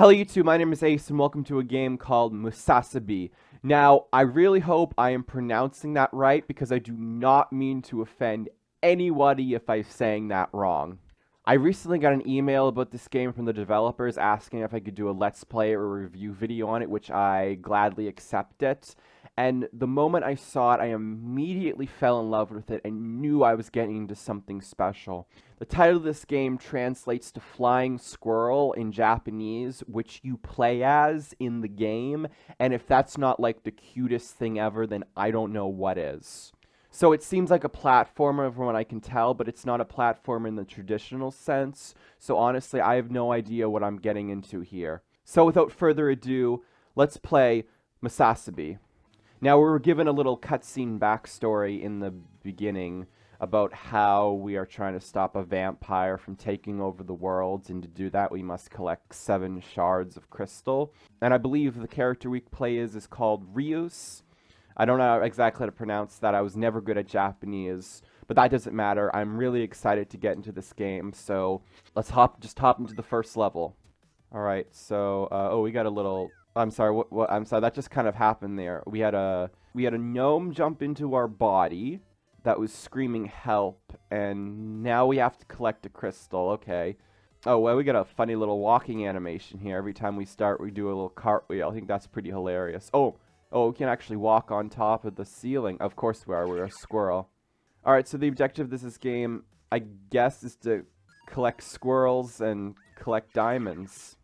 Hello YouTube, my name is Ace and welcome to a game called Musasabi. Now, I really hope I am pronouncing that right because I do not mean to offend anybody if I'm saying that wrong. I recently got an email about this game from the developers asking if I could do a Let's Play or a review video on it, which I gladly accepted. And the moment I saw it, I immediately fell in love with it and knew I was getting into something special. The title of this game translates to Flying Squirrel in Japanese, which you play as in the game, and if that's not like the cutest thing ever, then I don't know what is. So it seems like a platformer from what I can tell, but it's not a platformer in the traditional sense, so honestly, I have no idea what I'm getting into here. So without further ado, let's play Musasabi. Now, we were given a little cutscene backstory in the beginning about how we are trying to stop a vampire from taking over the world, and to do that we must collect 7 shards of crystal. And I believe the character we play is called Ryus. I don't know exactly how to pronounce that. I was never good at Japanese, but that doesn't matter. I'm really excited to get into this game, so let's just hop into the first level. Alright, so, oh, we got a little... I'm sorry, I'm sorry, that just kind of happened there. We had a gnome jump into our body that was screaming help, and now we have to collect a crystal. Okay. Oh, well, we got a funny little walking animation here. Every time we start, we do a little cartwheel. I think that's pretty hilarious. Oh, we can actually walk on top of the ceiling. Of course we are. We're a squirrel. Alright, so the objective of this game, I guess, is to collect squirrels and collect diamonds.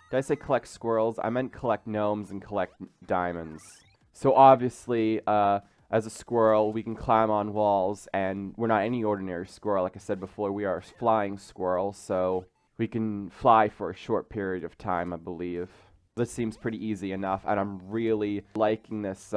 Did I say collect squirrels? I meant collect gnomes and collect diamonds. So obviously, as a squirrel, we can climb on walls, and we're not any ordinary squirrel. Like I said before, we are a flying squirrel, so we can fly for a short period of time, I believe. This seems pretty easy enough, and I'm really liking this,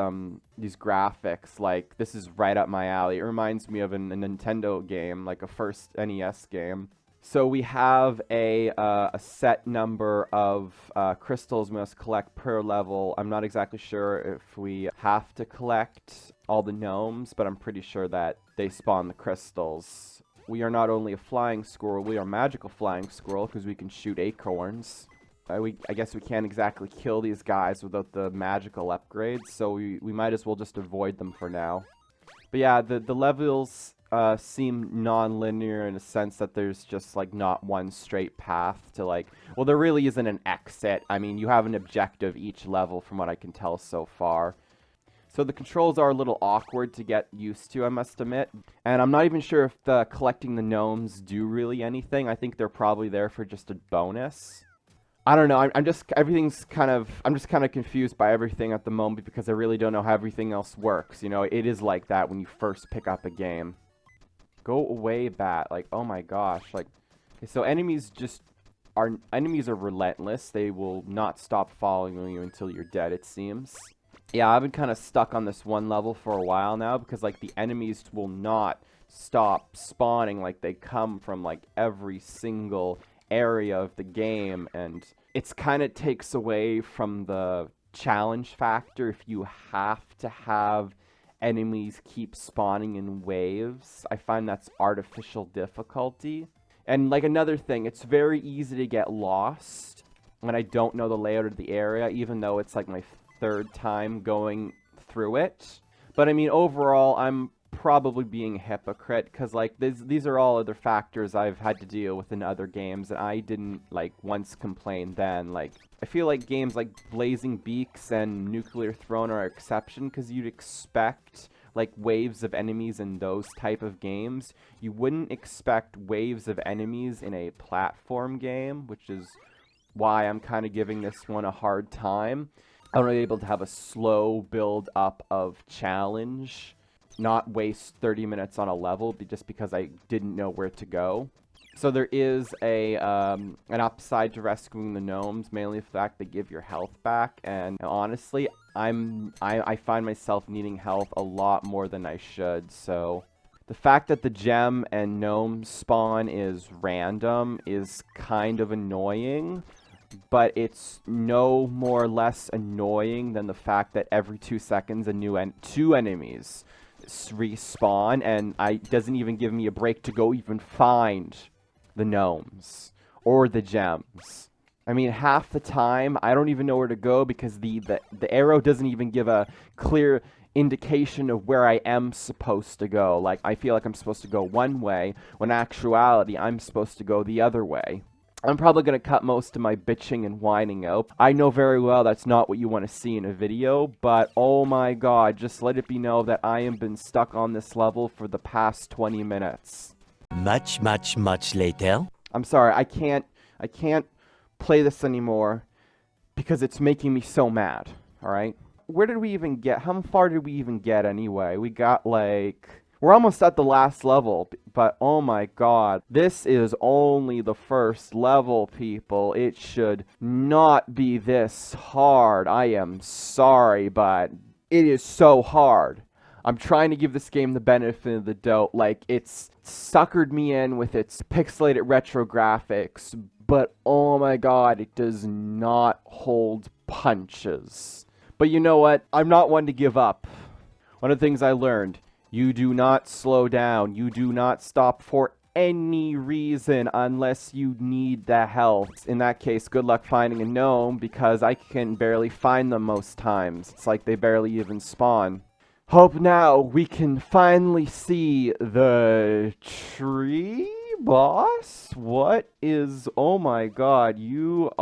these graphics. Like, this is right up my alley. It reminds me of a Nintendo game, like a first NES game. So we have a set number of crystals we must collect per level. I'm not exactly sure if we have to collect all the gnomes, but I'm pretty sure that they spawn the crystals. We are not only a flying squirrel, we are a magical flying squirrel because we can shoot acorns. I guess we can't exactly kill these guys without the magical upgrades, so we might as well just avoid them for now. But yeah, the levels seem non-linear in a sense that there's just like not one straight path to like, well, there really isn't an exit. I mean, you have an objective each level from what I can tell so far. So the controls are a little awkward to get used to, I must admit. And I'm not even sure if the collecting the gnomes do really anything. I think they're probably there for just a bonus. I don't know, I'm just kind of confused by everything at the moment because I really don't know how everything else works. You know, it is like that when you first pick up a game. Go away, bat. Like, oh my gosh. Like, okay, so enemies are relentless. They will not stop following you until you're dead, it seems. Yeah, I've been kind of stuck on this one level for a while now because, like, the enemies will not stop spawning. Like, they come from, like, every single area of the game, and it's kind of takes away from the challenge factor if you have to have enemies keep spawning in waves. I find that's artificial difficulty. And like another thing, it's very easy to get lost when I don't know the layout of the area, even though it's like my 3rd time going through it. But I mean, overall, I'm probably being a hypocrite because like these are all other factors I've had to deal with in other games, and I didn't like once complain then. Like, I feel like games like Blazing Beaks and Nuclear Throne are an exception because you'd expect like waves of enemies in those type of games. You wouldn't expect waves of enemies in a platform game, which is why I'm kind of giving this one a hard time. I want to be able to have a slow build up of challenge, not waste 30 minutes on a level just because I didn't know where to go. So there is an upside to rescuing the gnomes, mainly the fact they give your health back, and honestly, I find myself needing health a lot more than I should, so the fact that the gem and gnome spawn is random is kind of annoying, but it's no more or less annoying than the fact that every 2 seconds two enemies respawn, and it doesn't even give me a break to go even find the gnomes or the gems. I mean, half the time, I don't even know where to go because the arrow doesn't even give a clear indication of where I am supposed to go. Like, I feel like I'm supposed to go one way, when in actuality, I'm supposed to go the other way. I'm probably going to cut most of my bitching and whining out. I know very well that's not what you want to see in a video, but oh my god, just let it be known that I have been stuck on this level for the past 20 minutes. Much later. I'm sorry, I can't play this anymore because it's making me so mad, alright? Where did we even get? How far did we even get anyway? We got like... We're almost at the last level, but oh my god. This is only the first level, people. It should not be this hard. I am sorry, but it is so hard. I'm trying to give this game the benefit of the doubt. Like, it's suckered me in with its pixelated retro graphics, but oh my god, it does not hold punches. But you know what? I'm not one to give up. One of the things I learned, you do not slow down. You do not stop for any reason unless you need the help. In that case, good luck finding a gnome because I can barely find them most times. It's like they barely even spawn. Hope now we can finally see the tree boss. What is... Oh my god, you're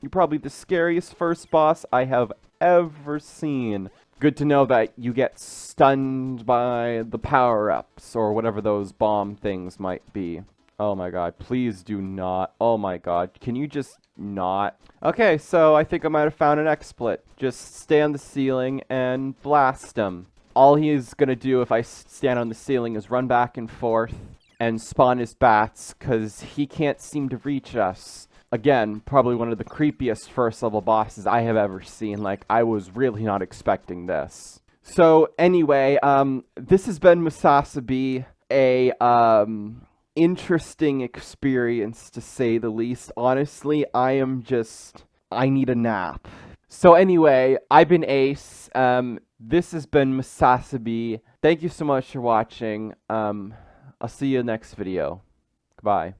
probably the scariest first boss I have ever seen. Good to know that you get stunned by the power-ups or whatever those bomb things might be. Oh my god, please do not. Oh my god, can you just not? Okay, so I think I might have found an XSplit. Just stay on the ceiling and blast him. All he's gonna do if I stand on the ceiling is run back and forth and spawn his bats, because he can't seem to reach us. Again, probably one of the creepiest first level bosses I have ever seen. Like, I was really not expecting this. So, anyway, this has been Musasabi, a, interesting experience to say the least. Honestly, I need a nap. So anyway, I've been Ace, this has been Musasabi. Thank you so much for watching, I'll see you in the next video. Goodbye.